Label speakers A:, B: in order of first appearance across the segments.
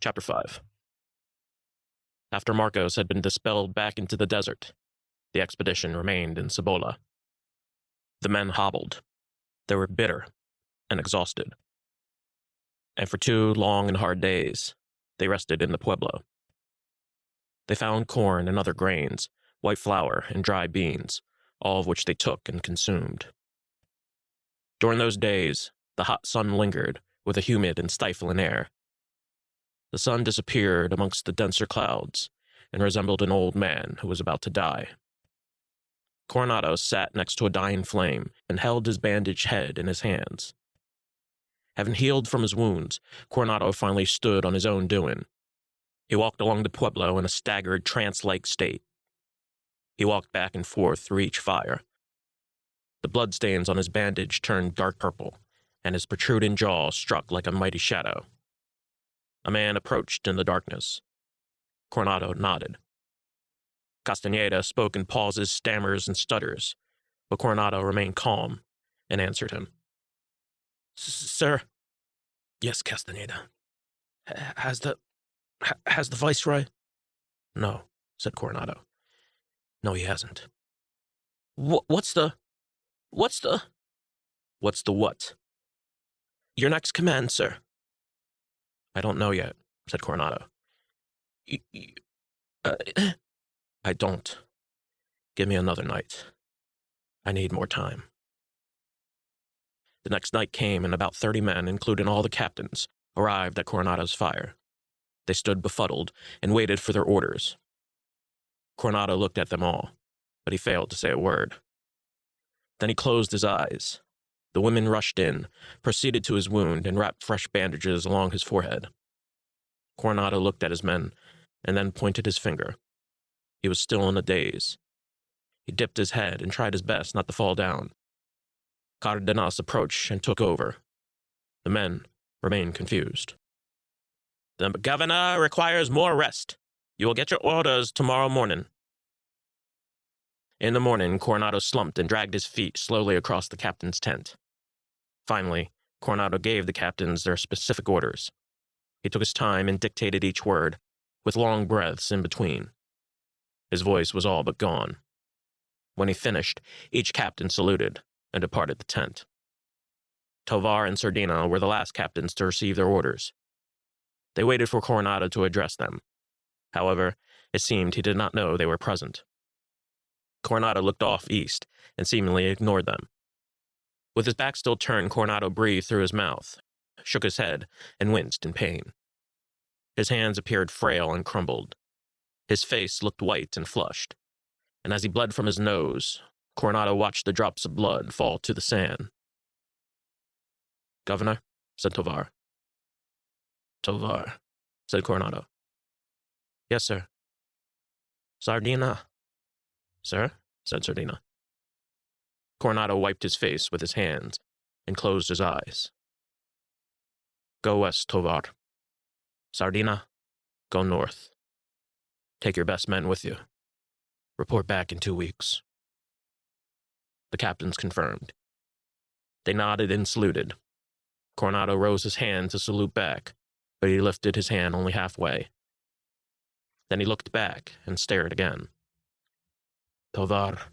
A: Chapter 5. After Marcos had been dispelled back into the desert, the expedition remained in Cibola. The men hobbled. They were bitter and exhausted. And for 2 long and hard days, they rested in the pueblo. They found corn and other grains, white flour and dry beans, all of which they took and consumed. During those days, the hot sun lingered with a humid and stifling air. The sun disappeared amongst the denser clouds and resembled an old man who was about to die. Coronado sat next to a dying flame and held his bandaged head in his hands. Having healed from his wounds, Coronado finally stood on his own doing. He walked along the pueblo in a staggered, trance-like state. He walked back and forth through each fire. The bloodstains on his bandage turned dark purple, and his protruding jaw struck like a mighty shadow. A man approached in the darkness. Coronado nodded. Castaneda spoke in pauses, stammers, and stutters, but Coronado remained calm and answered him. "Sir?" "Yes, Castaneda." Has the Viceroy?" "No," said Coronado. "No, he hasn't." What's the what?" "Your next command, sir." "I don't know yet," said Coronado. I don't. Give me another night. I need more time." The next night came, and about 30 men, including all the captains, arrived at Coronado's fire. They stood befuddled and waited for their orders. Coronado looked at them all, but he failed to say a word. Then he closed his eyes. The women rushed in, proceeded to his wound, and wrapped fresh bandages along his forehead. Coronado looked at his men, and then pointed his finger. He was still in a daze. He dipped his head and tried his best not to fall down. Cardenas approached and took over. The men remained confused. "The governor requires more rest. You will get your orders tomorrow morning." In the morning, Coronado slumped and dragged his feet slowly across the captain's tent. Finally, Coronado gave the captains their specific orders. He took his time and dictated each word, with long breaths in between. His voice was all but gone. When he finished, each captain saluted and departed the tent. Tovar and Sardina were the last captains to receive their orders. They waited for Coronado to address them. However, it seemed he did not know they were present. Coronado looked off east and seemingly ignored them. With his back still turned, Coronado breathed through his mouth, shook his head, and winced in pain. His hands appeared frail and crumbled. His face looked white and flushed, and as he bled from his nose, Coronado watched the drops of blood fall to the sand. "Governor," said Tovar. "Tovar," said Coronado. "Yes, sir." "Sardina." "Sir?" said Sardina. Coronado wiped his face with his hands and closed his eyes. "Go west, Tovar. Sardina, go north. Take your best men with you. Report back in 2 weeks." The captains confirmed. They nodded and saluted. Coronado rose his hand to salute back, but he lifted his hand only halfway. Then he looked back and stared again. "Tovar,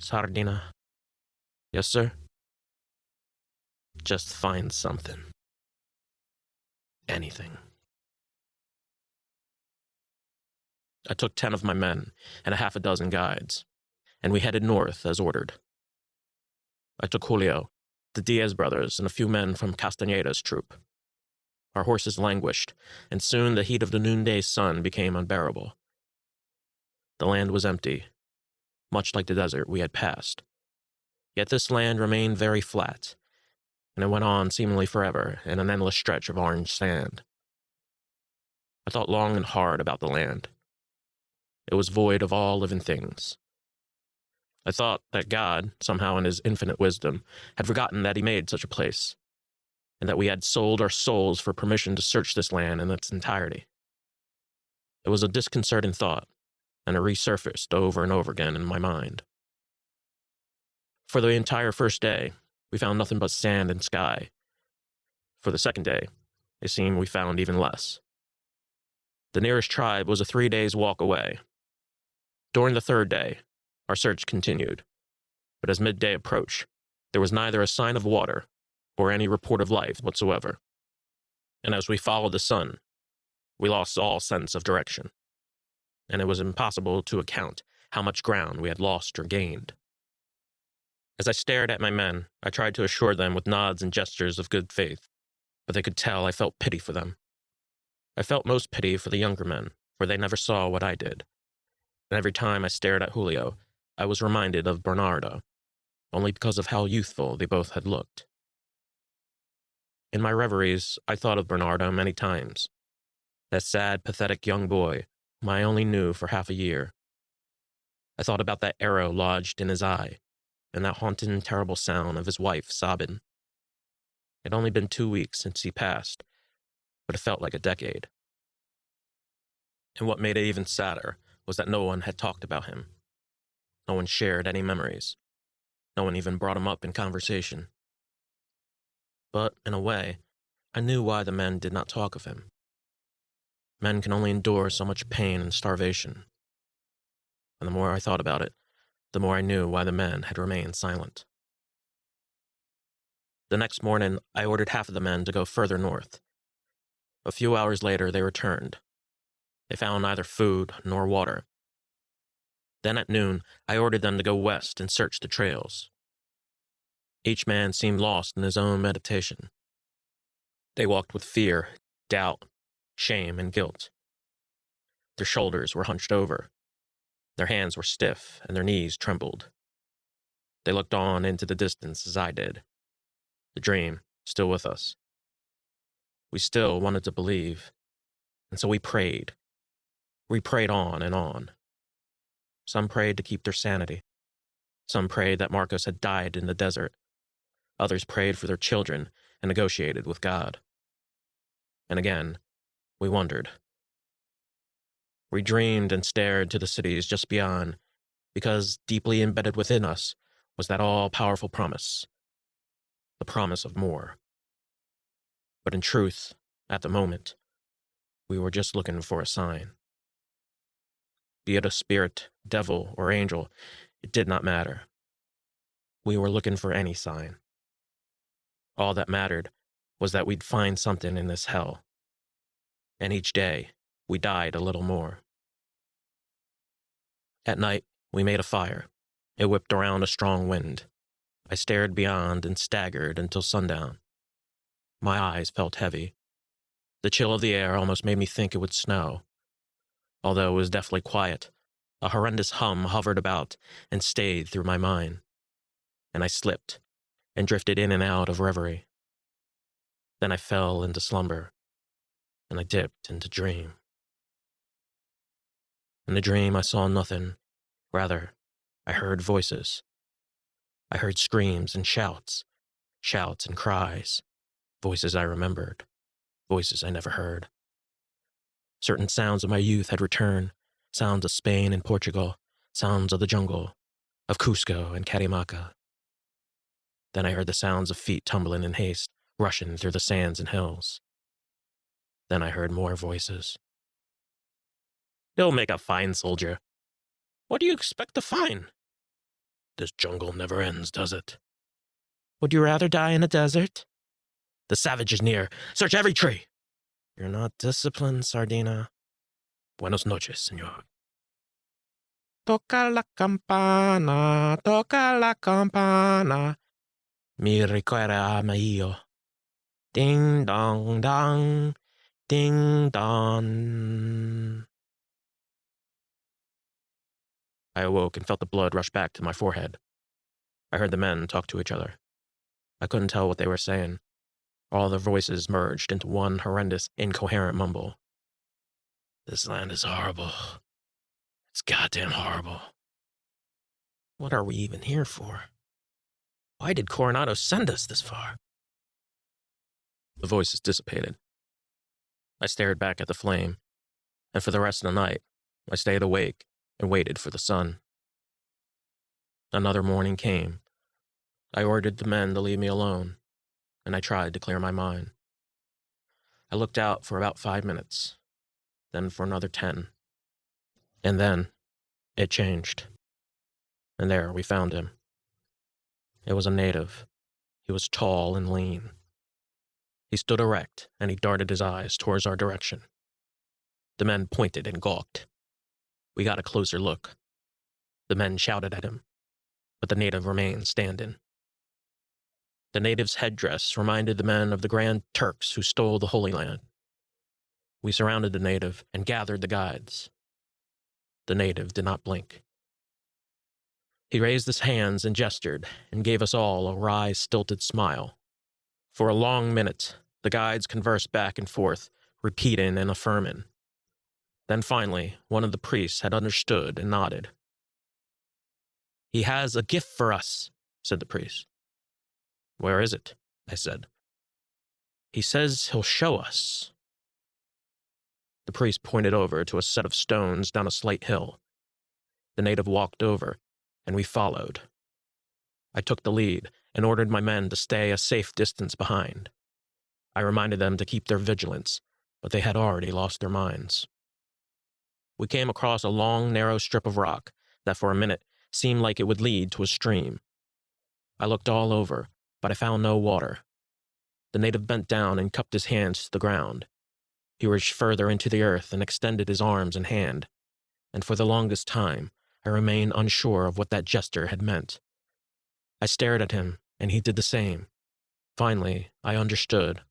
A: Sardina." "Yes, sir." "Just find something. Anything." I took 10 of my men and a half a dozen guides, and we headed north as ordered. I took Julio, the Diaz brothers, and a few men from Castaneda's troop. Our horses languished, and soon the heat of the noonday sun became unbearable. The land was empty, much like the desert we had passed. Yet this land remained very flat, and it went on seemingly forever in an endless stretch of orange sand. I thought long and hard about the land. It was void of all living things. I thought that God, somehow in his infinite wisdom, had forgotten that he made such a place, and that we had sold our souls for permission to search this land in its entirety. It was a disconcerting thought, and it resurfaced over and over again in my mind. For the entire first day, we found nothing but sand and sky. For the second day, it seemed we found even less. The nearest tribe was a 3 days' walk away. During the third day, our search continued, but as midday approached, there was neither a sign of water or any report of life whatsoever. And as we followed the sun, we lost all sense of direction, and it was impossible to account how much ground we had lost or gained. As I stared at my men, I tried to assure them with nods and gestures of good faith, but they could tell I felt pity for them. I felt most pity for the younger men, for they never saw what I did. And every time I stared at Julio, I was reminded of Bernardo, only because of how youthful they both had looked. In my reveries, I thought of Bernardo many times, that sad, pathetic young boy whom I only knew for half a year. I thought about that arrow lodged in his eye, and that haunting, terrible sound of his wife sobbing. It had only been 2 weeks since he passed, but it felt like a decade. And what made it even sadder was that no one had talked about him. No one shared any memories. No one even brought him up in conversation. But, in a way, I knew why the men did not talk of him. Men can only endure so much pain and starvation. And the more I thought about it, the more I knew why the men had remained silent. The next morning, I ordered half of the men to go further north. A few hours later, they returned. They found neither food nor water. Then at noon, I ordered them to go west and search the trails. Each man seemed lost in his own meditation. They walked with fear, doubt, shame, and guilt. Their shoulders were hunched over. Their hands were stiff, and their knees trembled. They looked on into the distance as I did. The dream still with us. We still wanted to believe, and so we prayed. We prayed on and on. Some prayed to keep their sanity. Some prayed that Marcos had died in the desert. Others prayed for their children and negotiated with God. And again, we wondered. We dreamed and stared to the cities just beyond, because deeply embedded within us was that all-powerful promise, the promise of more. But in truth, at the moment, we were just looking for a sign. Be it a spirit, devil, or angel, it did not matter. We were looking for any sign. All that mattered was that we'd find something in this hell. And each day, we died a little more. At night, we made a fire. It whipped around a strong wind. I stared beyond and staggered until sundown. My eyes felt heavy. The chill of the air almost made me think it would snow. Although it was deathly quiet, a horrendous hum hovered about and stayed through my mind. And I slipped and drifted in and out of reverie. Then I fell into slumber, and I dipped into dream. In the dream, I saw nothing. Rather, I heard voices. I heard screams and shouts and cries, voices I remembered, voices I never heard. Certain sounds of my youth had returned, sounds of Spain and Portugal, sounds of the jungle, of Cusco and Catamarca. Then I heard the sounds of feet tumbling in haste, rushing through the sands and hills. Then I heard more voices. You'll make a fine soldier. What do you expect to find? This jungle never ends, does it? Would you rather die in a desert? The savage is near. Search every tree. You're not disciplined, Sardina. Buenos noches, senor. Toca la campana, toca la campana. Mi recuerda a Maio. Ding dong dong, ding dong. I awoke and felt the blood rush back to my forehead. I heard the men talk to each other. I couldn't tell what they were saying. All their voices merged into one horrendous, incoherent mumble. This land is horrible. It's goddamn horrible. What are we even here for? Why did Coronado send us this far? The voices dissipated. I stared back at the flame, and for the rest of the night, I stayed awake and waited for the sun. Another morning came. I ordered the men to leave me alone, and I tried to clear my mind. I looked out for about 5 minutes. then for another 10. And then it changed. And there we found him. It was a native. He was tall and lean. He stood erect, and he darted his eyes towards our direction. The men pointed and gawked. We got a closer look. The men shouted at him, but the native remained standing. The native's headdress reminded the men of the Grand Turks who stole the Holy Land. We surrounded the native and gathered the guides. The native did not blink. He raised his hands and gestured and gave us all a wry, stilted smile. For a long minute, the guides conversed back and forth, repeating and affirming. Then finally, one of the priests had understood and nodded. "He has a gift for us," said the priest. "Where is it?" I said. "He says he'll show us." The priest pointed over to a set of stones down a slight hill. The native walked over, and we followed. I took the lead and ordered my men to stay a safe distance behind. I reminded them to keep their vigilance, but they had already lost their minds. We came across a long, narrow strip of rock that for a minute seemed like it would lead to a stream. I looked all over, but I found no water. The native bent down and cupped his hands to the ground. He reached further into the earth and extended his arms and hand, and for the longest time I remained unsure of what that gesture had meant. I stared at him, and he did the same. Finally, I understood.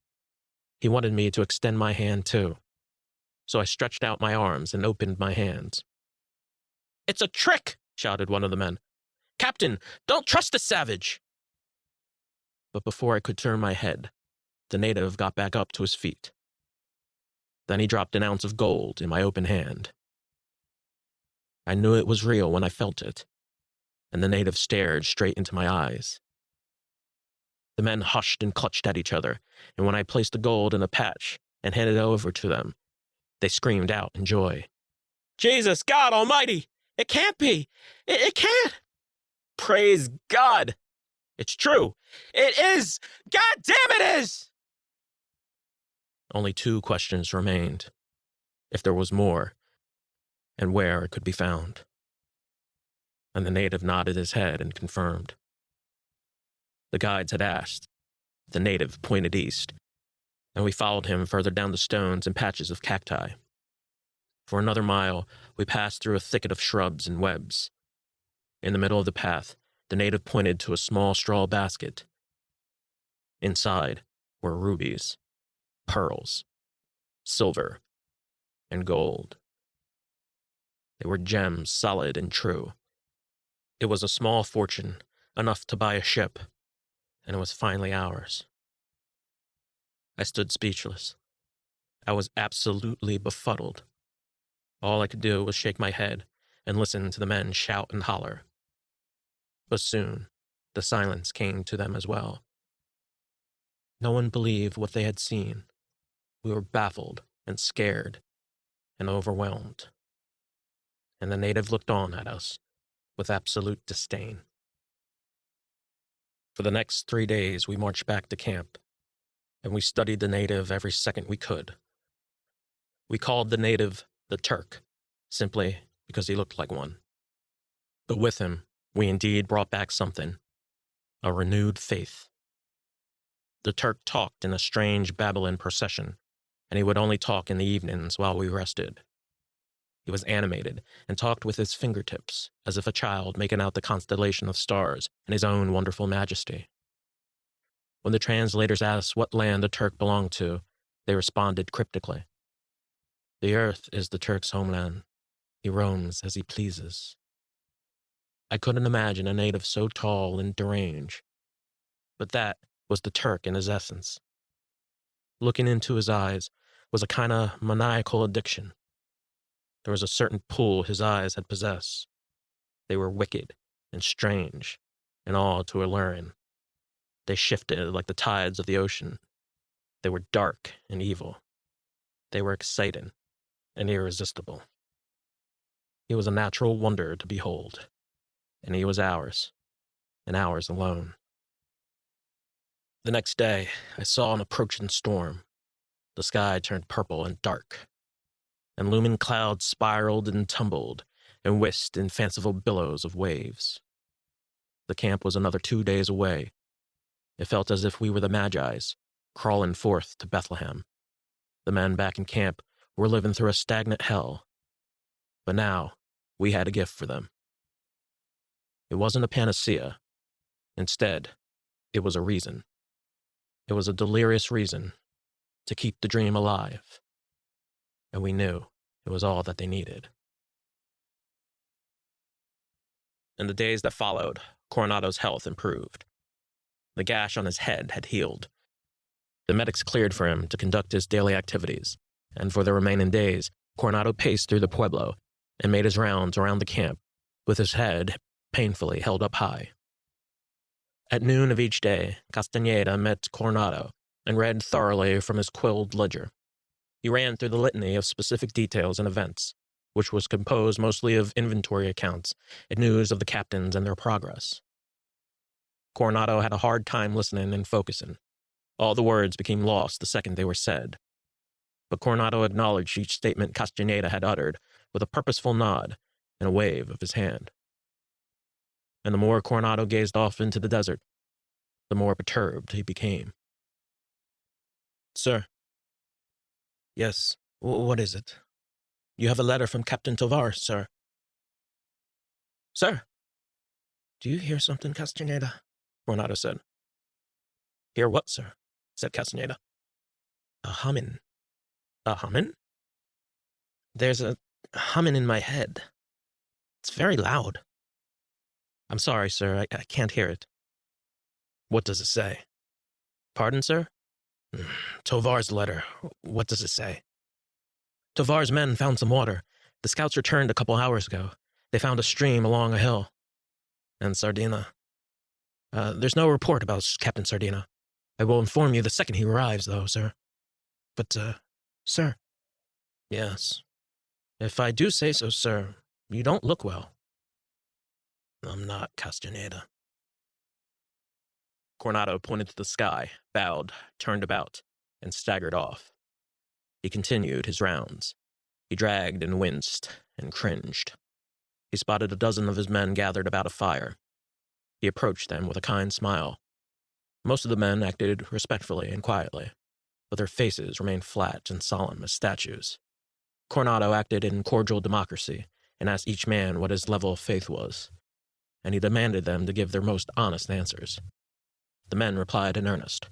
A: He wanted me to extend my hand too. So I stretched out my arms and opened my hands. "It's a trick!" shouted one of the men. "Captain, don't trust the savage!" But before I could turn my head, the native got back up to his feet. Then he dropped an ounce of gold in my open hand. I knew it was real when I felt it, and the native stared straight into my eyes. The men hushed and clutched at each other, and when I placed the gold in a patch and handed it over to them, they screamed out in joy. "Jesus, God Almighty! It can't be! It can't! Praise God! It's true! It is! God damn it is!" Only 2 questions remained. If there was more, and where it could be found. And the native nodded his head and confirmed. The guides had asked. The native pointed east, and we followed him further down the stones and patches of cacti. For another mile, we passed through a thicket of shrubs and webs. In the middle of the path, the native pointed to a small straw basket. Inside were rubies, pearls, silver, and gold. They were gems, solid and true. It was a small fortune, enough to buy a ship, and it was finally ours. I stood speechless. I was absolutely befuddled. All I could do was shake my head and listen to the men shout and holler. But soon, the silence came to them as well. No one believed what they had seen. We were baffled and scared and overwhelmed. And the native looked on at us with absolute disdain. For the next 3 days, we marched back to camp, and we studied the native every second we could. We called the native the Turk, simply because he looked like one. But with him, we indeed brought back something, a renewed faith. The Turk talked in a strange Babylon procession, and he would only talk in the evenings while we rested. He was animated and talked with his fingertips, as if a child making out the constellation of stars in his own wonderful majesty. When the translators asked what land the Turk belonged to, they responded cryptically. "The earth is the Turk's homeland. He roams as he pleases." I couldn't imagine a native so tall and deranged, but that was the Turk in his essence. Looking into his eyes was a kind of maniacal addiction. There was a certain pull his eyes had possessed. They were wicked and strange and all too alluring. They shifted like the tides of the ocean. They were dark and evil. They were exciting and irresistible. He was a natural wonder to behold, and he was ours, and ours alone. The next day, I saw an approaching storm. The sky turned purple and dark. and looming clouds spiraled and tumbled and whisked in fanciful billows of waves. The camp was another 2 days away. It felt as if we were the Magi's, crawling forth to Bethlehem. The men back in camp were living through a stagnant hell. But now, we had a gift for them. It wasn't a panacea. Instead, it was a reason. It was a delirious reason to keep the dream alive. And we knew it was all that they needed. In the days that followed, Coronado's health improved. The gash on his head had healed. The medics cleared for him to conduct his daily activities, and for the remaining days, Coronado paced through the pueblo and made his rounds around the camp with his head painfully held up high. At noon of each day, Castaneda met Coronado and read thoroughly from his quilled ledger. He ran through the litany of specific details and events, which was composed mostly of inventory accounts and news of the captains and their progress. Coronado had a hard time listening and focusing. All the words became lost the second they were said. But Coronado acknowledged each statement Castaneda had uttered with a purposeful nod and a wave of his hand. And the more Coronado gazed off into the desert, the more perturbed he became. "Sir." "Yes, what is it?" "You have a letter from Captain Tovar, sir." "Sir." "Do you hear something, Castaneda?" Coronado said. "Hear what, sir?" said Castaneda. "A humming." "A humming?" "There's a humming in my head. It's very loud." "I'm sorry, sir, I can't hear it." "What does it say?" "Pardon, sir?" "Tovar's letter. What does it say?" "Tovar's men found some water. The scouts returned a couple hours ago. They found a stream along a hill." "And Sardina?" There's no report about Captain Sardina. I will inform you the second he arrives, though, sir." "But, sir." "Yes." "If I do say so, sir, you don't look well." "I'm not, Castaneda." Coronado pointed to the sky, bowed, turned about, and staggered off. He continued his rounds. He dragged and winced and cringed. He spotted a dozen of his men gathered about a fire. He approached them with a kind smile. Most of the men acted respectfully and quietly, but their faces remained flat and solemn as statues. Coronado acted in cordial democracy and asked each man what his level of faith was, and he demanded them to give their most honest answers. The men replied in earnest,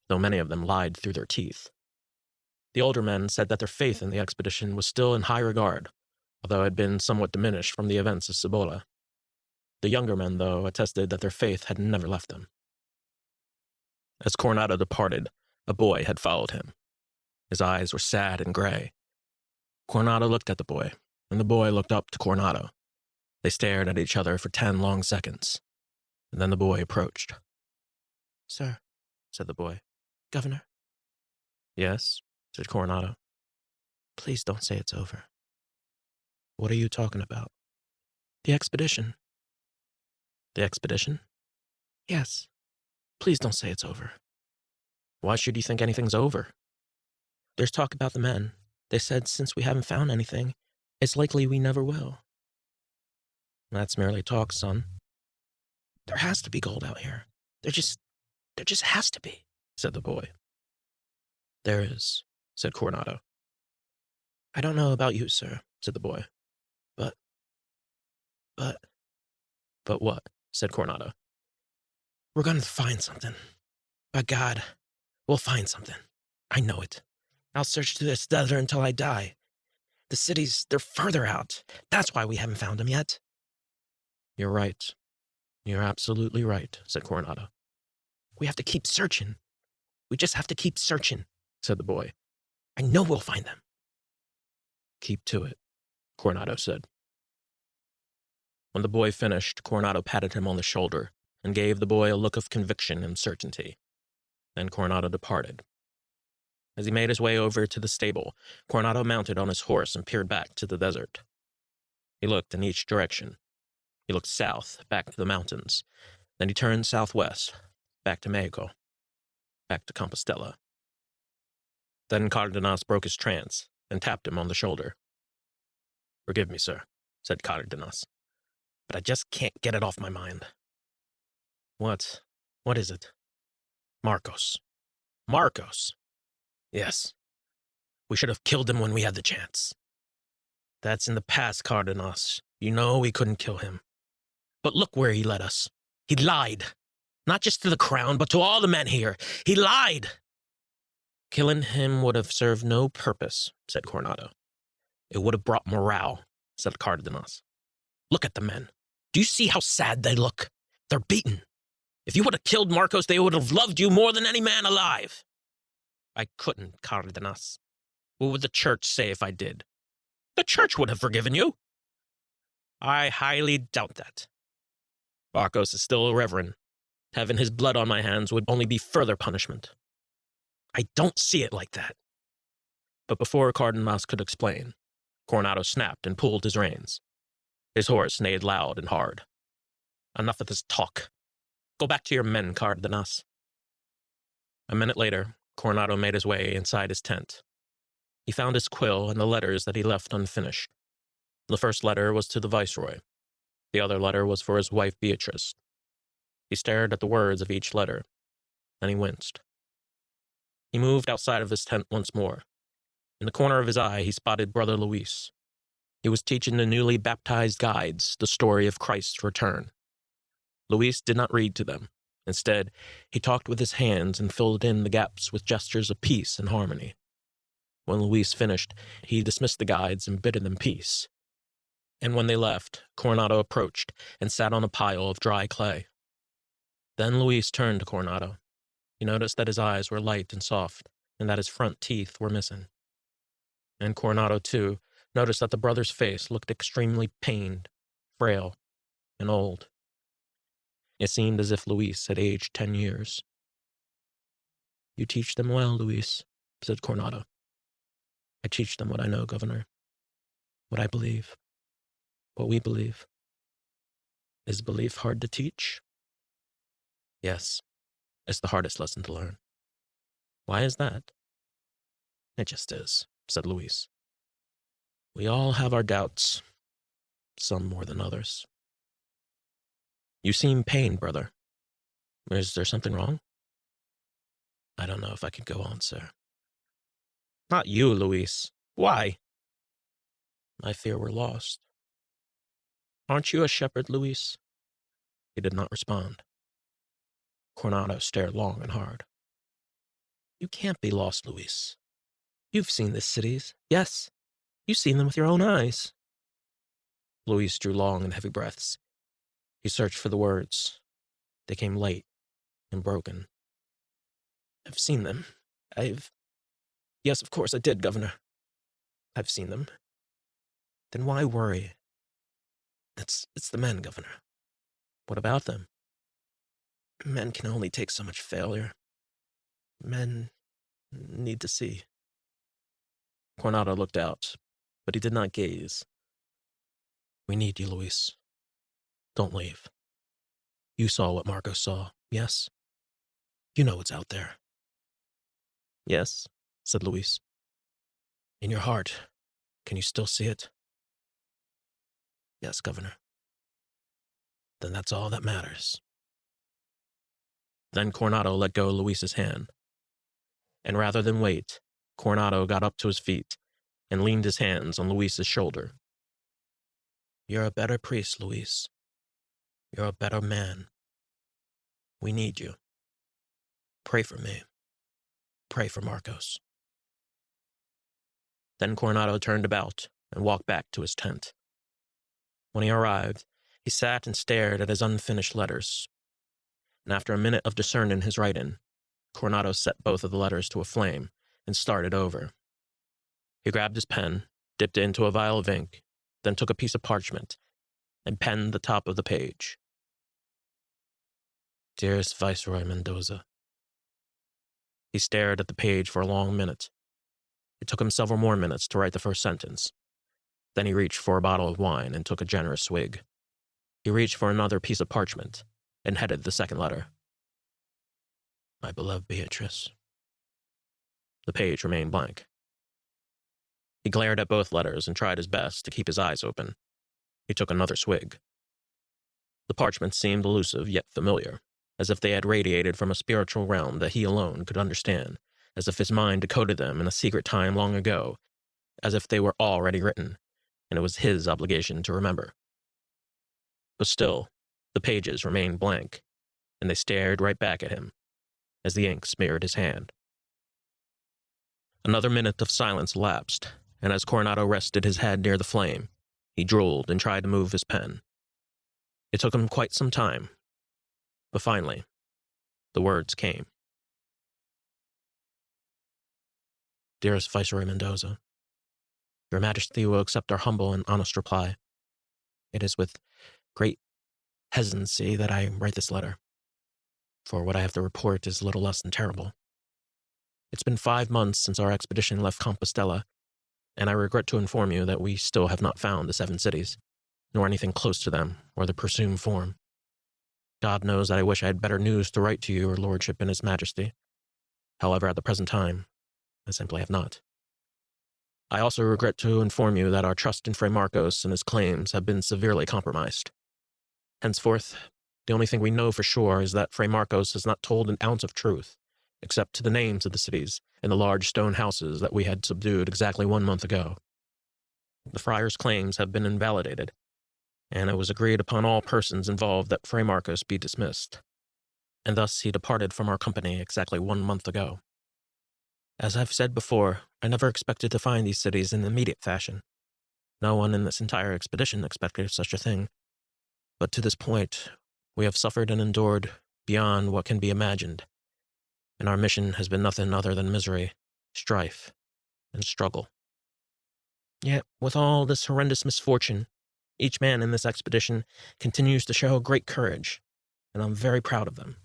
A: though many of them lied through their teeth. The older men said that their faith in the expedition was still in high regard, although it had been somewhat diminished from the events of Cibola. The younger men, though, attested that their faith had never left them. As Coronado departed, a boy had followed him. His eyes were sad and gray. Coronado looked at the boy, and the boy looked up to Coronado. They stared at each other for 10 long seconds, and then the boy approached. "Sir," said the boy. "Governor?" "Yes," said Coronado. "Please don't say it's over." "What are you talking about?" "The expedition." "The expedition?" "Yes. Please don't say it's over." "Why should you think anything's over?" "There's talk about the men. They said since we haven't found anything, it's likely we never will." "That's merely talk, son." "There has to be gold out here. There just has to be," said the boy. "There is," said Coronado. "I don't know about you, sir," said the boy. But what?" said Coronado. "We're going to find something. By God, we'll find something. I know it. I'll search through this desert until I die. The cities, they're further out. That's why we haven't found them yet." "You're right. You're absolutely right," said Coronado. "We have to keep searching. We just have to keep searching," said the boy. "I know we'll find them." "Keep to it," Coronado said. When the boy finished, Coronado patted him on the shoulder and gave the boy a look of conviction and certainty. Then Coronado departed. As he made his way over to the stable, Coronado mounted on his horse and peered back to the desert. He looked in each direction. He looked south, back to the mountains. Then he turned southwest, back to Mexico, back to Compostela. Then Cardenas broke his trance and tapped him on the shoulder. Forgive me, sir, said Cardenas, but I just can't get it off my mind. What? What is it? Marcos. Marcos? Yes. We should have killed him when we had the chance. That's in the past, Cardenas. You know we couldn't kill him. But look where he led us. He lied. Not just to the crown, but to all the men here. He lied! Killing him would have served no purpose, said Coronado. It would have brought morale, said Cardenas. Look at the men. Do you see how sad they look? They're beaten. If you would have killed Marcos, they would have loved you more than any man alive. I couldn't, Cardenas. What would the church say if I did? The church would have forgiven you. I highly doubt that. Marcos is still a reverend. Having his blood on my hands would only be further punishment. I don't see it like that. But before Cardenas could explain, Coronado snapped and pulled his reins. His horse neighed loud and hard. Enough of this talk. Go back to your men, Cardenas. A minute later, Coronado made his way inside his tent. He found his quill and the letters that he left unfinished. The first letter was to the viceroy. The other letter was for his wife Beatrice. He stared at the words of each letter. Then he winced. He moved outside of his tent once more. In the corner of his eye, he spotted Brother Luis. He was teaching the newly baptized guides the story of Christ's return. Luis did not read to them. Instead, he talked with his hands and filled in the gaps with gestures of peace and harmony. When Luis finished, he dismissed the guides and bid them peace. And when they left, Coronado approached and sat on a pile of dry clay. Then Luis turned to Coronado. He noticed that his eyes were light and soft, and that his front teeth were missing. And Coronado, too, noticed that the brother's face looked extremely pained, frail, and old. It seemed as if Luis had aged 10 years. You teach them well, Luis, said Coronado. I teach them what I know, Governor. What I believe. What we believe. Is belief hard to teach? Yes, it's the hardest lesson to learn. Why is that? It just is, said Luis. We all have our doubts, some more than others. You seem pained, brother. Is there something wrong? I don't know if I could go on, sir. Not you, Luis. Why? I fear we're lost. Aren't you a shepherd, Luis? He did not respond. Coronado stared long and hard. You can't be lost, Luis. You've seen the cities. Yes, you've seen them with your own eyes. Luis drew long and heavy breaths. He searched for the words. They came late and broken. I've seen them. Yes, of course I did, Governor. I've seen them. Then why worry? It's the men, Governor. What about them? Men can only take so much failure. Men need to see. Coronado looked out, but he did not gaze. We need you, Luis. Don't leave. You saw what Marcos saw, yes? You know what's out there. Yes, said Luis. In your heart, can you still see it? Yes, Governor. Then that's all that matters. Then Coronado let go Luis's hand. And rather than wait, Coronado got up to his feet and leaned his hands on Luis's shoulder. You're a better priest, Luis. You're a better man. We need you. Pray for me. Pray for Marcos. Then Coronado turned about and walked back to his tent. When he arrived, he sat and stared at his unfinished letters. And after a minute of discerning his writing, Coronado set both of the letters to a flame and started over. He grabbed his pen, dipped it into a vial of ink, then took a piece of parchment and penned the top of the page. Dearest Viceroy Mendoza. He stared at the page for a long minute. It took him several more minutes to write the first sentence. Then he reached for a bottle of wine and took a generous swig. He reached for another piece of parchment and headed the second letter. My beloved Beatrice. The page remained blank. He glared at both letters and tried his best to keep his eyes open. He took another swig. The parchments seemed elusive yet familiar, as if they had radiated from a spiritual realm that he alone could understand, as if his mind decoded them in a secret time long ago, as if they were already written, and it was his obligation to remember. But still, the pages remained blank, and they stared right back at him, as the ink smeared his hand. Another minute of silence elapsed, and as Coronado rested his head near the flame, he drooled and tried to move his pen. It took him quite some time, but finally, the words came. Dearest Viceroy Mendoza, Your Majesty will accept our humble and honest reply. It is with great hesitancy that I write this letter, for what I have to report is little less than terrible. It's been 5 months since our expedition left Compostela, and I regret to inform you that we still have not found the 7 cities, nor anything close to them, or the presumed form. God knows that I wish I had better news to write to your lordship and his majesty. However, at the present time, I simply have not. I also regret to inform you that our trust in Fray Marcos and his claims have been severely compromised. Henceforth, the only thing we know for sure is that Fray Marcos has not told an ounce of truth, except to the names of the cities and the large stone houses that we had subdued exactly 1 month ago. The friar's claims have been invalidated, and it was agreed upon all persons involved that Fray Marcos be dismissed, and thus he departed from our company exactly 1 month ago. As I've said before, I never expected to find these cities in immediate fashion. No one in this entire expedition expected such a thing, but to this point, we have suffered and endured beyond what can be imagined, and our mission has been nothing other than misery, strife, and struggle. Yet, with all this horrendous misfortune, each man in this expedition continues to show great courage, and I'm very proud of them.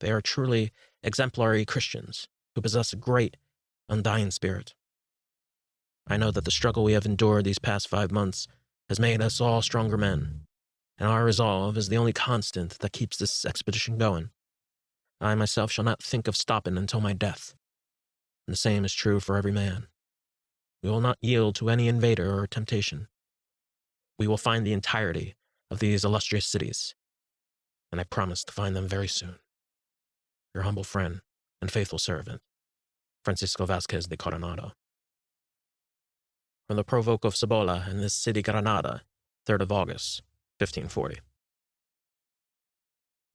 A: They are truly exemplary Christians who possess a great, undying spirit. I know that the struggle we have endured these past 5 months has made us all stronger men, and our resolve is the only constant that keeps this expedition going. I myself shall not think of stopping until my death, and the same is true for every man. We will not yield to any invader or temptation. We will find the entirety of these illustrious cities, and I promise to find them very soon. Your humble friend and faithful servant, Francisco Vasquez de Coronado. From the Provost of Cibola in this city Granada, 3rd of August, 1540.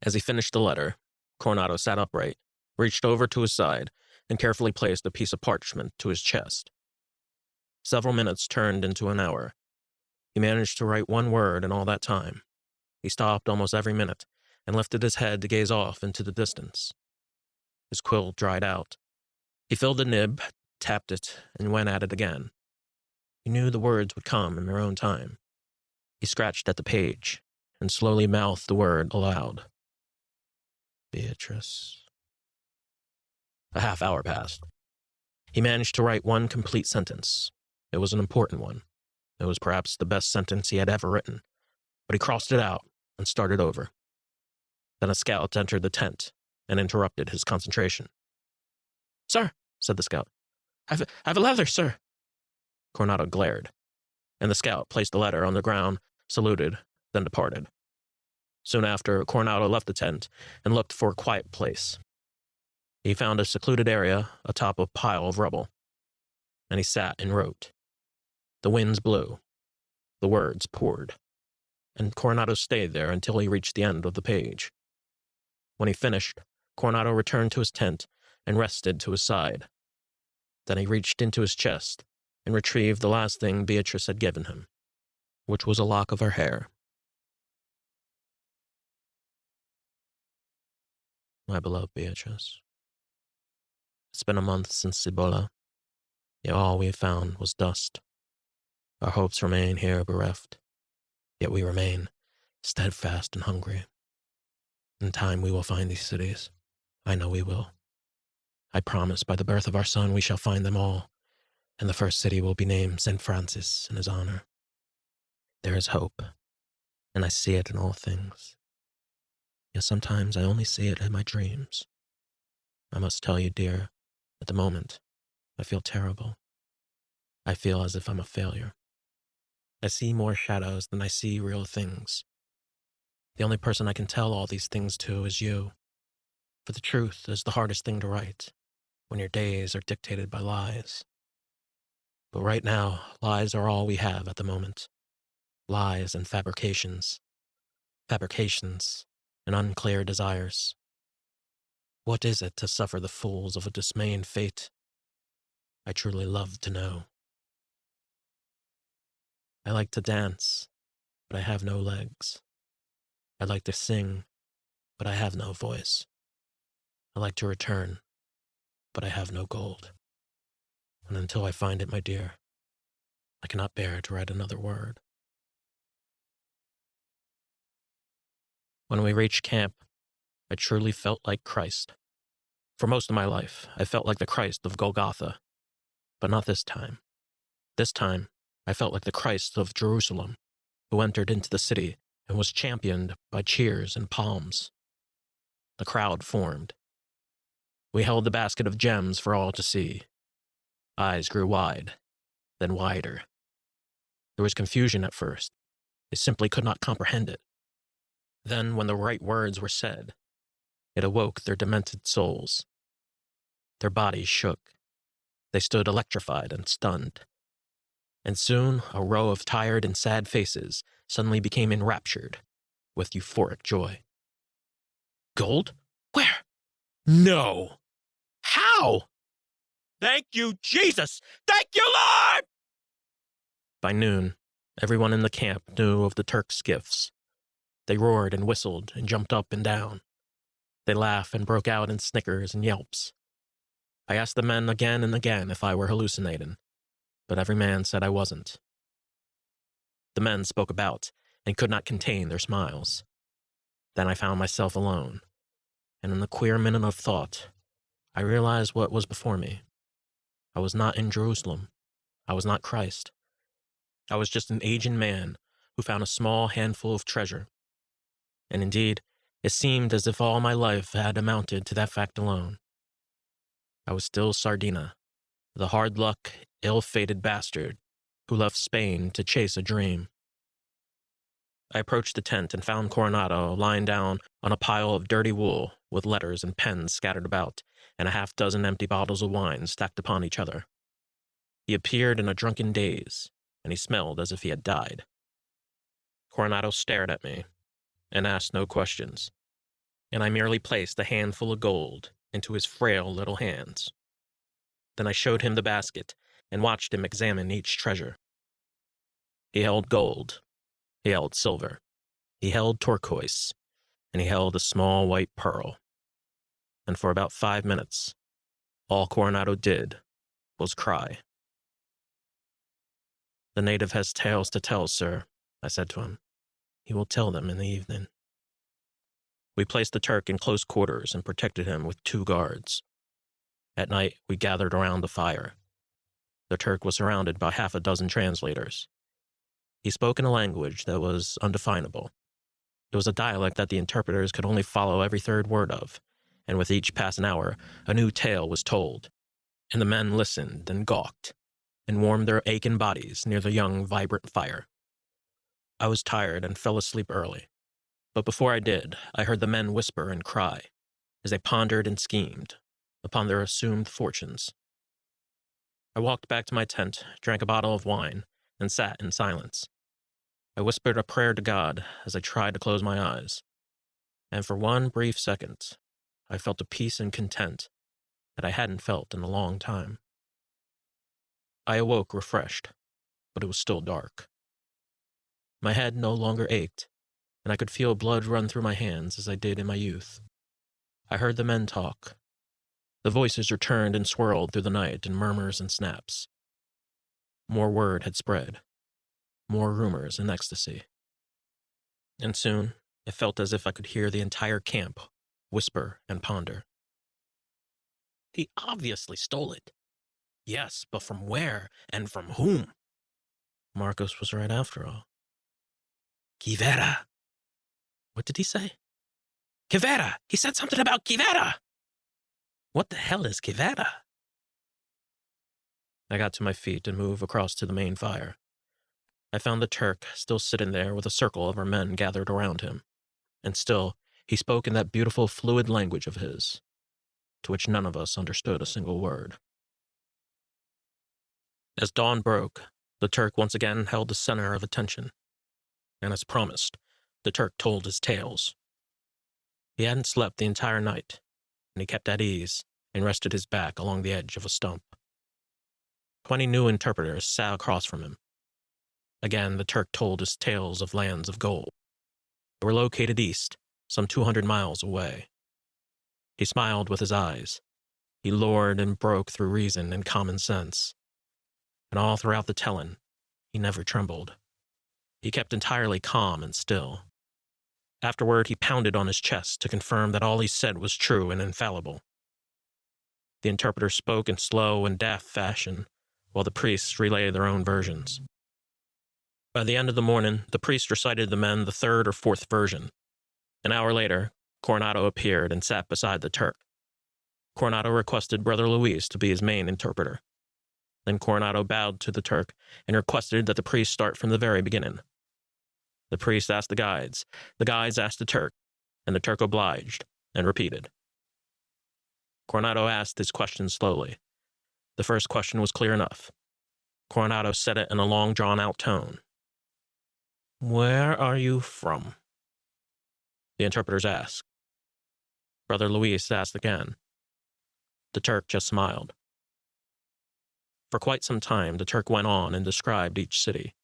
A: As he finished the letter, Coronado sat upright, reached over to his side, and carefully placed a piece of parchment to his chest. Several minutes turned into an hour. He managed to write 1 word in all that time. He stopped almost every minute and lifted his head to gaze off into the distance. His quill dried out. He filled the nib, tapped it, and went at it again. He knew the words would come in their own time. He scratched at the page and slowly mouthed the word aloud. Beatrice. A half hour passed. He managed to write 1 complete sentence. It was an important one. It was perhaps the best sentence he had ever written, but he crossed it out and started over. Then a scout entered the tent and interrupted his concentration. "Sir," said the scout, I've a letter, sir." Coronado glared, and the scout placed the letter on the ground, saluted, then departed. Soon after, Coronado left the tent and looked for a quiet place. He found a secluded area atop a pile of rubble, and he sat and wrote. The winds blew, the words poured, and Coronado stayed there until he reached the end of the page. When he finished, Coronado returned to his tent and rested to his side. Then he reached into his chest and retrieved the last thing Beatrice had given him, which was a lock of her hair. My beloved Beatrice, it's been a month since Cibola, yet all we have found was dust. Our hopes remain here bereft, yet we remain steadfast and hungry. In time we will find these cities. I know we will. I promise by the birth of our son we shall find them all, and the first city will be named St. Francis in his honor. There is hope, and I see it in all things. Yet sometimes I only see it in my dreams. I must tell you, dear, at the moment, I feel terrible. I feel as if I'm a failure. I see more shadows than I see real things. The only person I can tell all these things to is you, for the truth is the hardest thing to write when your days are dictated by lies. But right now, lies are all we have at the moment. Lies and fabrications. Fabrications and unclear desires. What is it to suffer the fools of a dismaying fate? I truly love to know. I like to dance, but I have no legs. I like to sing, but I have no voice. I like to return, but I have no gold. And until I find it, my dear, I cannot bear to write another word. When we reached camp, I truly felt like Christ. For most of my life, I felt like the Christ of Golgotha, but not this time. This time, I felt like the Christ of Jerusalem, who entered into the city and was championed by cheers and palms. The crowd formed. We held the basket of gems for all to see. Eyes grew wide, then wider. There was confusion at first. They simply could not comprehend it. Then, when the right words were said, it awoke their demented souls. Their bodies shook. They stood electrified and stunned. And soon, a row of tired and sad faces suddenly became enraptured with euphoric joy. Gold? Where? No! How? Thank you, Jesus! Thank you, Lord! By noon, everyone in the camp knew of the Turks' gifts. They roared and whistled and jumped up and down. They laughed and broke out in snickers and yelps. I asked the men again and again if I were hallucinating, but every man said I wasn't. The men spoke about and could not contain their smiles. Then I found myself alone, and in the queer minute of thought, I realized what was before me. I was not in Jerusalem. I was not Christ. I was just an aging man who found a small handful of treasure. And indeed, it seemed as if all my life had amounted to that fact alone. I was still Sardina, the hard-luck, ill-fated bastard who left Spain to chase a dream. I approached the tent and found Coronado lying down on a pile of dirty wool with letters and pens scattered about and a half-dozen empty bottles of wine stacked upon each other. He appeared in a drunken daze, and he smelled as if he had died. Coronado stared at me and asked no questions, and I merely placed a handful of gold into his frail little hands. Then I showed him the basket and watched him examine each treasure. He held gold. He held silver. He held turquoise. And he held a small white pearl. And for about 5 minutes, all Coronado did was cry. The native has tales to tell, sir, I said to him. He will tell them in the evening. We placed the Turk in close quarters and protected him with 2 guards. At night, we gathered around the fire. The Turk was surrounded by half a dozen translators. He spoke in a language that was undefinable. It was a dialect that the interpreters could only follow every third word of, and with each passing hour, a new tale was told, and the men listened and gawked, and warmed their aching bodies near the young, vibrant fire. I was tired and fell asleep early, but before I did, I heard the men whisper and cry, as they pondered and schemed upon their assumed fortunes. I walked back to my tent, drank a bottle of wine, and sat in silence. I whispered a prayer to God as I tried to close my eyes, and for one brief second, I felt a peace and content that I hadn't felt in a long time. I awoke refreshed, but it was still dark. My head no longer ached, and I could feel blood run through my hands as I did in my youth. I heard the men talk. The voices returned and swirled through the night in murmurs and snaps. More word had spread. More rumors and ecstasy. And soon, it felt as if I could hear the entire camp whisper and ponder. He obviously stole it. Yes, but from where and from whom? Marcos was right after all. Quivera. What did he say? Quivera! He said something about Quivera! What the hell is Quivera? I got to my feet and moved across to the main fire. I found the Turk still sitting there with a circle of our men gathered around him, and still he spoke in that beautiful fluid language of his, to which none of us understood a single word. As dawn broke, the Turk once again held the center of attention, and as promised, the Turk told his tales. He hadn't slept the entire night, and he kept at ease and rested his back along the edge of a stump. 20 new interpreters sat across from him. Again, the Turk told his tales of lands of gold. They were located east, some 200 miles away. He smiled with his eyes. He lured and broke through reason and common sense. And all throughout the telling, he never trembled. He kept entirely calm and still. Afterward, he pounded on his chest to confirm that all he said was true and infallible. The interpreter spoke in slow and daft fashion, while the priests relayed their own versions. By the end of the morning, the priest recited the men the third or fourth version. An hour later, Coronado appeared and sat beside the Turk. Coronado requested Brother Luis to be his main interpreter. Then Coronado bowed to the Turk and requested that the priest start from the very beginning. The priest asked the guides asked the Turk, and the Turk obliged and repeated. Coronado asked his question slowly. The first question was clear enough. Coronado said it in a long, drawn-out tone. "Where are you from?" The interpreters asked. Brother Luis asked again. The Turk just smiled. For quite some time, the Turk went on and described each city,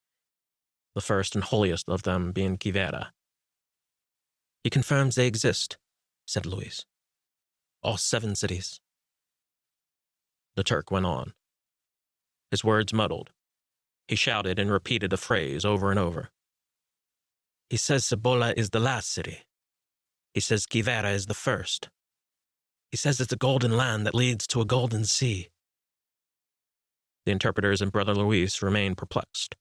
A: the first and holiest of them being Quivira. "He confirms they exist," said Luis. "All 7 cities." The Turk went on. His words muddled. He shouted and repeated a phrase over and over. "He says Cibola is the last city. He says Quivira is the first. He says it's a golden land that leads to a golden sea." The interpreters and Brother Luis remained perplexed.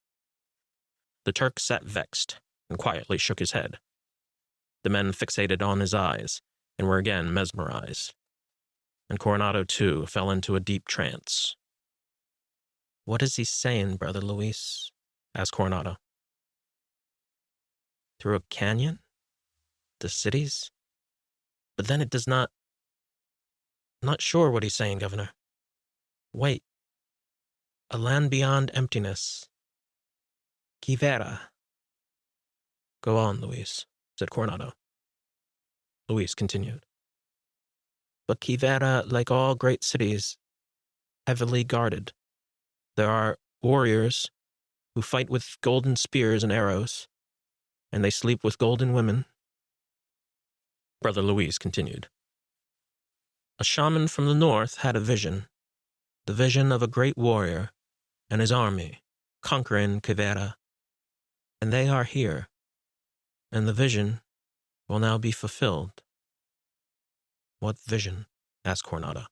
A: The Turk sat vexed and quietly shook his head. The men fixated on his eyes and were again mesmerized. And Coronado, too, fell into a deep trance. "What is he saying, Brother Luis?" asked Coronado. "Through a canyon? The cities? But then it does not... Not sure what he's saying, Governor. Wait. A land beyond emptiness. Quivira." "Go on, Luis," said Coronado. Luis continued. "But Quivira, like all great cities, heavily guarded. There are warriors who fight with golden spears and arrows, and they sleep with golden women." Brother Luis continued. "A shaman from the north had a vision, the vision of a great warrior and his army conquering Quivira, and they are here, and the vision will now be fulfilled." "What vision?" asked Coronado.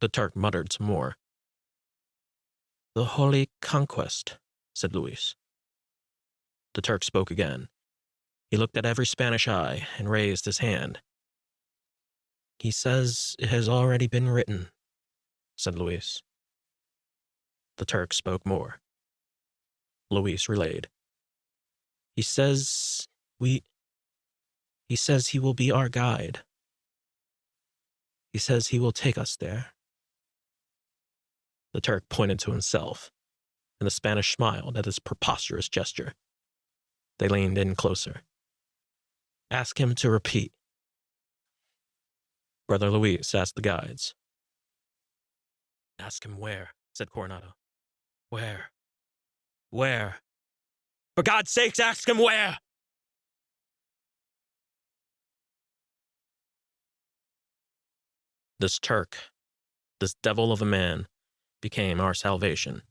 A: The Turk muttered some more. "The Holy Conquest," said Luis. The Turk spoke again. He looked at every Spanish eye and raised his hand. "He says it has already been written," said Luis. The Turk spoke more. Luis relayed. He says he will be our guide. He says he will take us there." The Turk pointed to himself, and the Spanish smiled at his preposterous gesture. They leaned in closer. "Ask him to repeat." Brother Luis asked the guides. "Ask him where," said Coronado. "Where? Where? For God's sakes, ask him where!" This Turk, this devil of a man, became our salvation.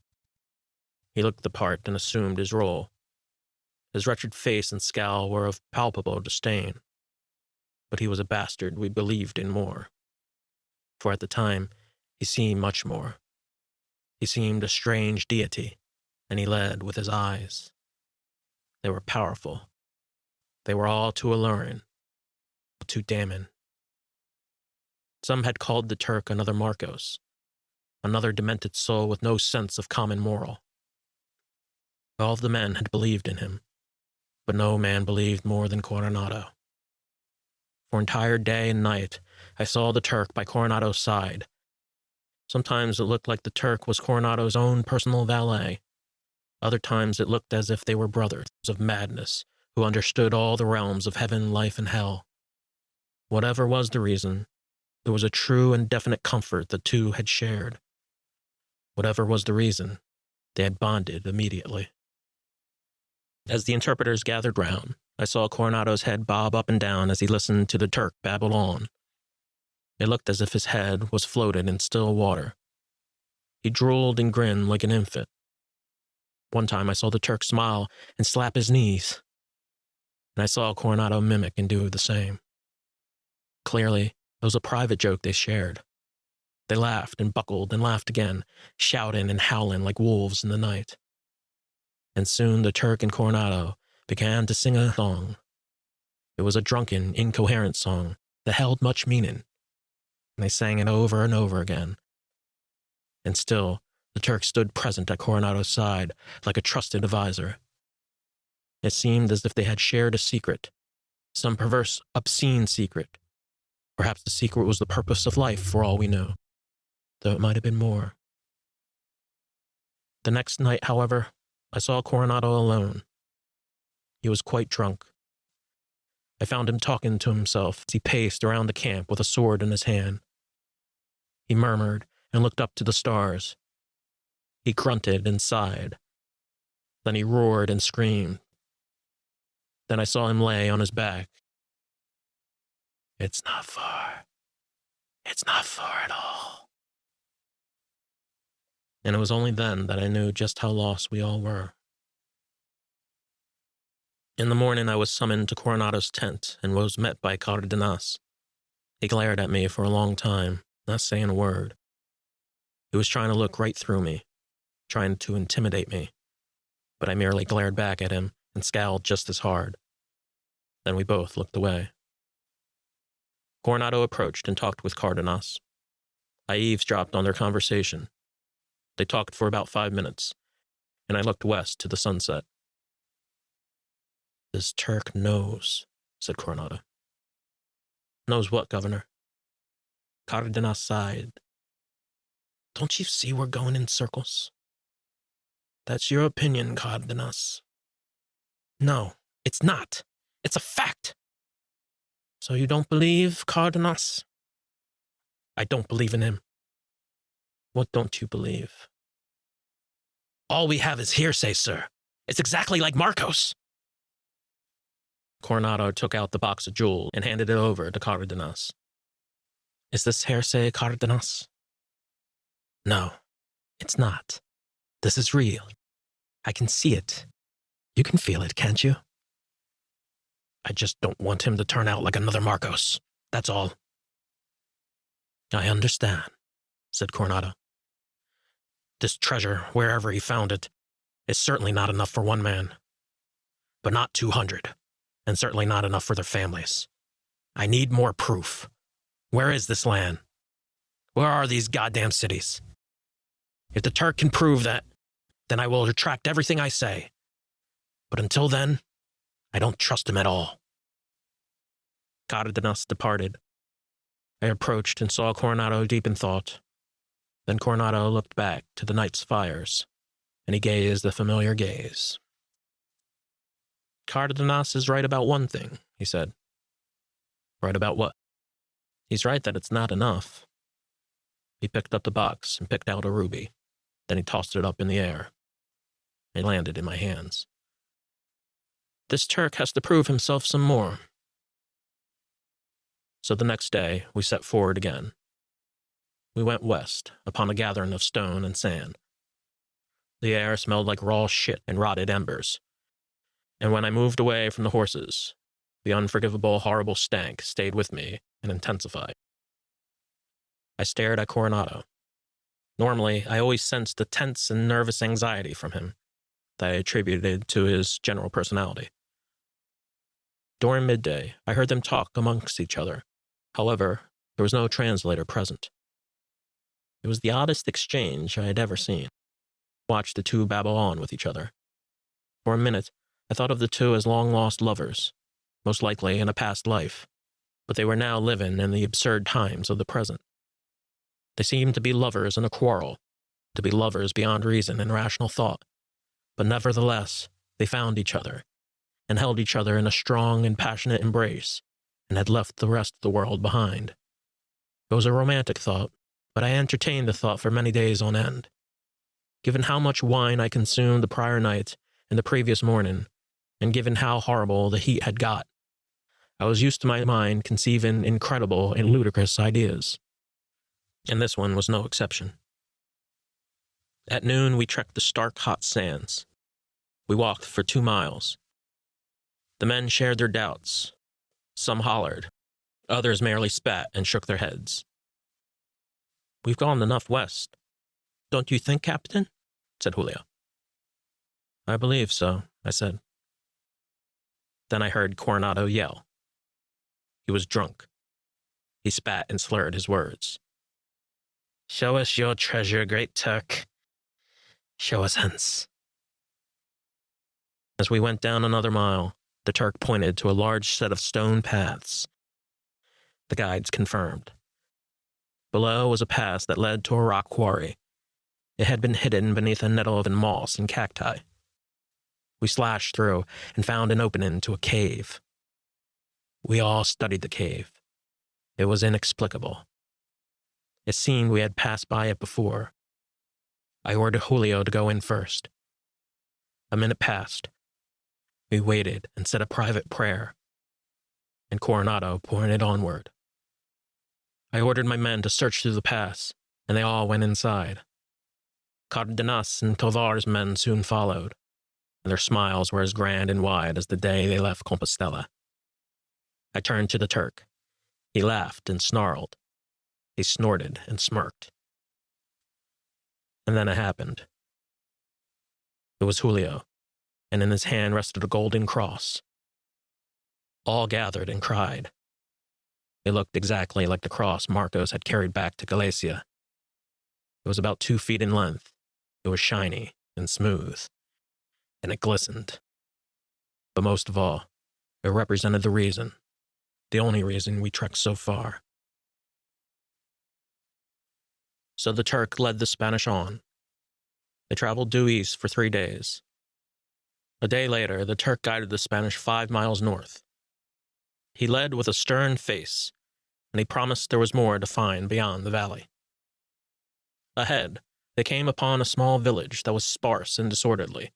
A: He looked the part and assumed his role. His wretched face and scowl were of palpable disdain. But he was a bastard we believed in more. For at the time, he seemed much more. He seemed a strange deity, and he led with his eyes. They were powerful. They were all too alluring, but too damning. Some had called the Turk another Marcos, another demented soul with no sense of common moral. All of the men had believed in him, but no man believed more than Coronado. For entire day and night, I saw the Turk by Coronado's side. Sometimes it looked like the Turk was Coronado's own personal valet. Other times it looked as if they were brothers of madness who understood all the realms of heaven, life, and hell. Whatever was the reason, there was a true and definite comfort the two had shared. Whatever was the reason, they had bonded immediately. As the interpreters gathered round, I saw Coronado's head bob up and down as he listened to the Turk babble on. It looked as if his head was floated in still water. He drooled and grinned like an infant. One time I saw the Turk smile and slap his knees, and I saw Coronado mimic and do the same. Clearly, it was a private joke they shared. They laughed and buckled and laughed again, shouting and howling like wolves in the night. And soon the Turk and Coronado began to sing a song. It was a drunken, incoherent song that held much meaning, and they sang it over and over again. And still, the Turk stood present at Coronado's side like a trusted advisor. It seemed as if they had shared a secret, some perverse, obscene secret. Perhaps the secret was the purpose of life for all we knew, though it might have been more. The next night, however, I saw Coronado alone. He was quite drunk. I found him talking to himself as he paced around the camp with a sword in his hand. He murmured and looked up to the stars. He grunted and sighed. Then he roared and screamed. Then I saw him lay on his back. "It's not far. It's not far at all." And it was only then that I knew just how lost we all were. In the morning, I was summoned to Coronado's tent and was met by Cardenas. He glared at me for a long time, not saying a word. He was trying to look right through me, trying to intimidate me, but I merely glared back at him and scowled just as hard. Then we both looked away. Coronado approached and talked with Cardenas. I eavesdropped on their conversation. They talked for about 5 minutes, and I looked west to the sunset. "This Turk knows," said Coronado. "Knows what, Governor?" Cardenas sighed. "Don't you see we're going in circles?" "That's your opinion, Cardenas." "No, it's not. It's a fact." "So you don't believe Cardenas?" "I don't believe in him." "What don't you believe?" "All we have is hearsay, sir. It's exactly like Marcos." Coronado took out the box of jewels and handed it over to Cardenas. "Is this hearsay, Cardenas?" "No, it's not. This is real. I can see it. You can feel it, can't you?" "I just don't want him to turn out like another Marcos. That's all." "I understand," said Coronado. "This treasure, wherever he found it, is certainly not enough for one man. But not 200, and certainly not enough for their families. I need more proof. Where is this land? Where are these goddamn cities? If the Turk can prove that, then I will retract everything I say. But until then, I don't trust him at all." Cardenas departed. I approached and saw Coronado deep in thought. Then Coronado looked back to the night's fires, and he gazed the familiar gaze. "Cardenas is right about one thing," he said. "Right about what?" "He's right that it's not enough." He picked up the box and picked out a ruby. Then he tossed it up in the air. It landed in my hands. "This Turk has to prove himself some more." So the next day, we set forward again. We went west, upon a gathering of stone and sand. The air smelled like raw shit and rotted embers. And when I moved away from the horses, the unforgivable, horrible stank stayed with me and intensified. I stared at Coronado. Normally, I always sensed a tense and nervous anxiety from him that I attributed to his general personality. During midday, I heard them talk amongst each other. However, there was no translator present. It was the oddest exchange I had ever seen. Watched the two babble on with each other. For a minute, I thought of the two as long-lost lovers, most likely in a past life, but they were now living in the absurd times of the present. They seemed to be lovers in a quarrel, to be lovers beyond reason and rational thought, but nevertheless, they found each other, and held each other in a strong and passionate embrace, and had left the rest of the world behind. It was a romantic thought, but I entertained the thought for many days on end. Given how much wine I consumed the prior night and the previous morning, and given how horrible the heat had got, I was used to my mind conceiving incredible and ludicrous ideas. And this one was no exception. At noon, we trekked the stark, hot sands. We walked for 2 miles. The men shared their doubts. Some hollered. Others merely spat and shook their heads. "We've gone enough west, don't you think, Captain?" said Julio. "I believe so," I said. Then I heard Coronado yell. He was drunk. He spat and slurred his words. "Show us your treasure, great Turk. Show us hence." As we went down another mile, the Turk pointed to a large set of stone paths. The guides confirmed. Below was a pass that led to a rock quarry. It had been hidden beneath a nettle of moss and cacti. We slashed through and found an opening to a cave. We all studied the cave. It was inexplicable. It seemed we had passed by it before. I ordered Julio to go in first. A minute passed. We waited and said a private prayer, and Coronado pointed onward. I ordered my men to search through the pass, and they all went inside. Cardenas and Tovar's men soon followed, and their smiles were as grand and wide as the day they left Compostela. I turned to the Turk. He laughed and snarled. He snorted and smirked. And then it happened. It was Julio, and in his hand rested a golden cross. All gathered and cried. It looked exactly like the cross Marcos had carried back to Galicia. It was about 2 feet in length. It was shiny and smooth, and it glistened. But most of all, it represented the reason, the only reason we trekked so far. So the Turk led the Spanish on. They traveled due east for 3 days. A day later, the Turk guided the Spanish 5 miles north. He led with a stern face, and he promised there was more to find beyond the valley. Ahead, they came upon a small village that was sparse and disorderly.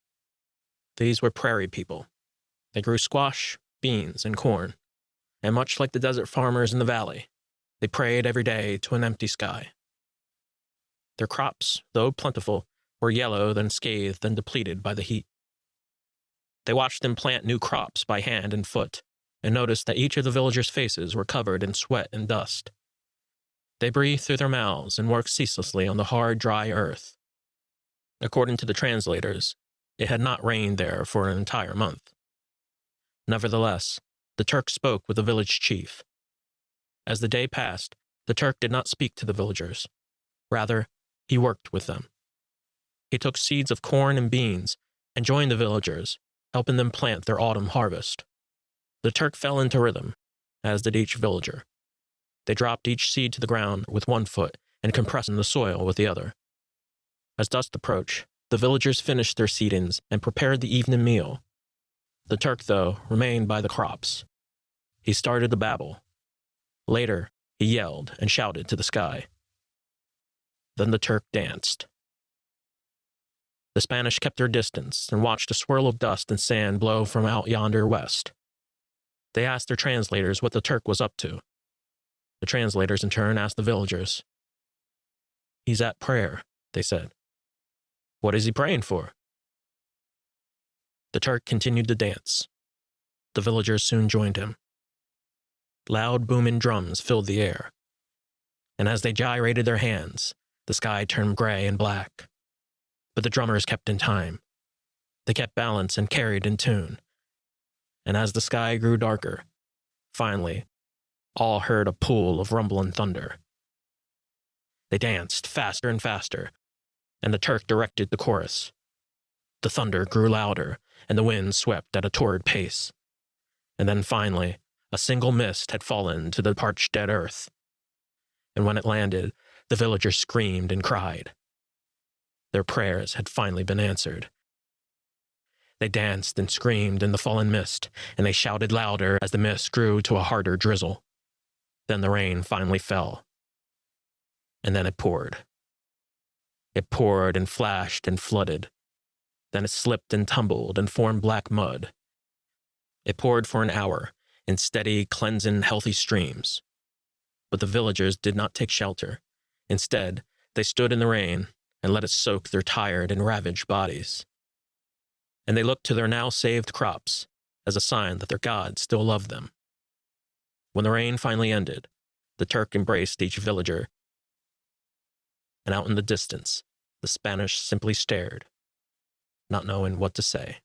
A: These were prairie people. They grew squash, beans, and corn, and much like the desert farmers in the valley, they prayed every day to an empty sky. Their crops, though plentiful, were yellow, then scathed and depleted by the heat. They watched them plant new crops by hand and foot, and noticed that each of the villagers' faces were covered in sweat and dust. They breathed through their mouths and worked ceaselessly on the hard, dry earth. According to the translators, it had not rained there for an entire month. Nevertheless, the Turk spoke with the village chief. As the day passed, the Turk did not speak to the villagers. Rather, he worked with them. He took seeds of corn and beans and joined the villagers, helping them plant their autumn harvest. The Turk fell into rhythm, as did each villager. They dropped each seed to the ground with one foot and compressed in the soil with the other. As dusk approached, the villagers finished their seedings and prepared the evening meal. The Turk, though, remained by the crops. He started to babble. Later, he yelled and shouted to the sky. Then the Turk danced. The Spanish kept their distance and watched a swirl of dust and sand blow from out yonder west. They asked their translators what the Turk was up to. The translators, in turn, asked the villagers. "He's at prayer," they said. "What is he praying for?" The Turk continued to dance. The villagers soon joined him. Loud booming drums filled the air, and as they gyrated their hands, the sky turned gray and black. But the drummers kept in time. They kept balance and carried in tune. And as the sky grew darker, finally, all heard a pool of rumbling thunder. They danced faster and faster, and the Turk directed the chorus. The thunder grew louder, and the wind swept at a torrid pace. And then finally, a single mist had fallen to the parched dead earth. And when it landed, the villagers screamed and cried. Their prayers had finally been answered. They danced and screamed in the fallen mist, and they shouted louder as the mist grew to a harder drizzle. Then the rain finally fell. And then it poured. It poured and flashed and flooded. Then it slipped and tumbled and formed black mud. It poured for an hour in steady, cleansing, healthy streams. But the villagers did not take shelter. Instead, they stood in the rain and let it soak their tired and ravaged bodies. And they looked to their now saved crops as a sign that their God still loved them. When the rain finally ended, the Turk embraced each villager, and out in the distance, the Spanish simply stared, not knowing what to say.